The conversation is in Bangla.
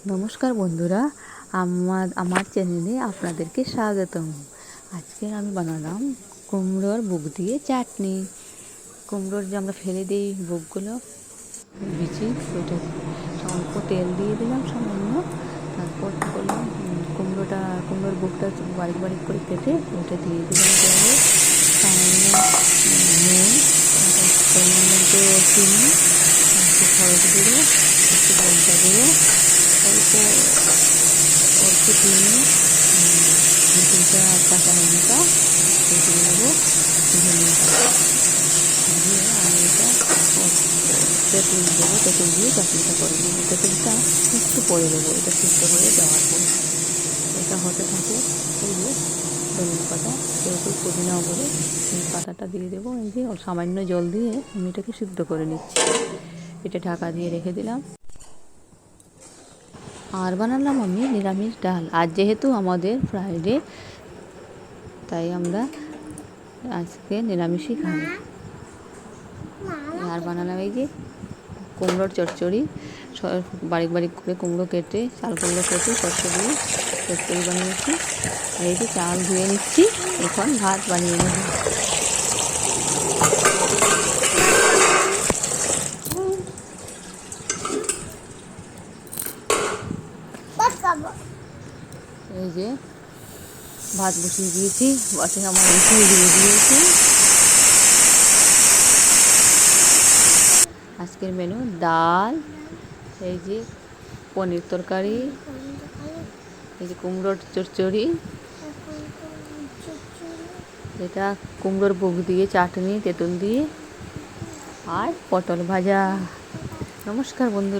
নমস্কার বন্ধুরা, আমার চ্যানেলে আপনাদেরকে স্বাগতম। আজকে আমি বানালাম কুমড়োর বুক দিয়ে চাটনি। কুমড়োর যে আমরা ফেলে দিই বুকগুলো, বিচি, ওইটা অল্প তেল দিয়ে দিলাম সামান্য। তারপর কী করলাম, কুমড়োর বুকটা বারিক বারিক করে কেটে ওইটা দিয়ে দিলাম তেলে। সামান্য নুন, পরিমাণ মতো চিনি, একটু হলুদ গুঁড়ো, একটু লঙ্কা গুঁড়ো, অল্প অল্প চিনি, দু তিনটা কাঁচা লঙ্কা দিয়ে দেবো, ধনিয়া পাতা দিয়ে আমি এটা তেঁতুল দেবো। তেঁতুল দিয়ে চাটনিটা করে নেবো। তেঁতুলটা একটু পরে দেবো, এটা সিদ্ধ করে দেওয়ার পর এটা হতে থাকে। এই যে ধনিয়া পাতা, তেঁতুল, পুদিনাও বলে, এই পাতাটা দিয়ে দেবো। এই যে সামান্য জল দিয়ে আমি এটাকে সিদ্ধ করে নিচ্ছি। এটা ঢাকা দিয়ে রেখে দিলাম। আর বানালাম আমি নিরামিষ ডাল। আজ যেহেতু আমাদের ফ্রাইডে, তাই আমরা আজকে নিরামিষই খাবো। আর বানালাম এই যে কুমড়োর চচ্চড়ি, বারিক বারিক করে কুমড়ো কেটে, চাল কুমড়ো কেটে চচ্চড়ি বানিয়েছি। আর এই যে চাল ধুয়ে নিচ্ছি, এখন ভাত বানিয়ে নেব। এই যে ভাত বসিয়ে দিয়েছি, ভাতে আমার উঠেই দিয়ে দিয়েছি। আজকের মেনু ডাল, এই যে পনির তরকারি, এই যে কুমড়োর চচ্চড়ি, এটা কুমড়োর বুক দিয়ে চাটনি তেঁতুল দিয়ে, আর পটল ভাজা। নমস্কার বন্ধুরা।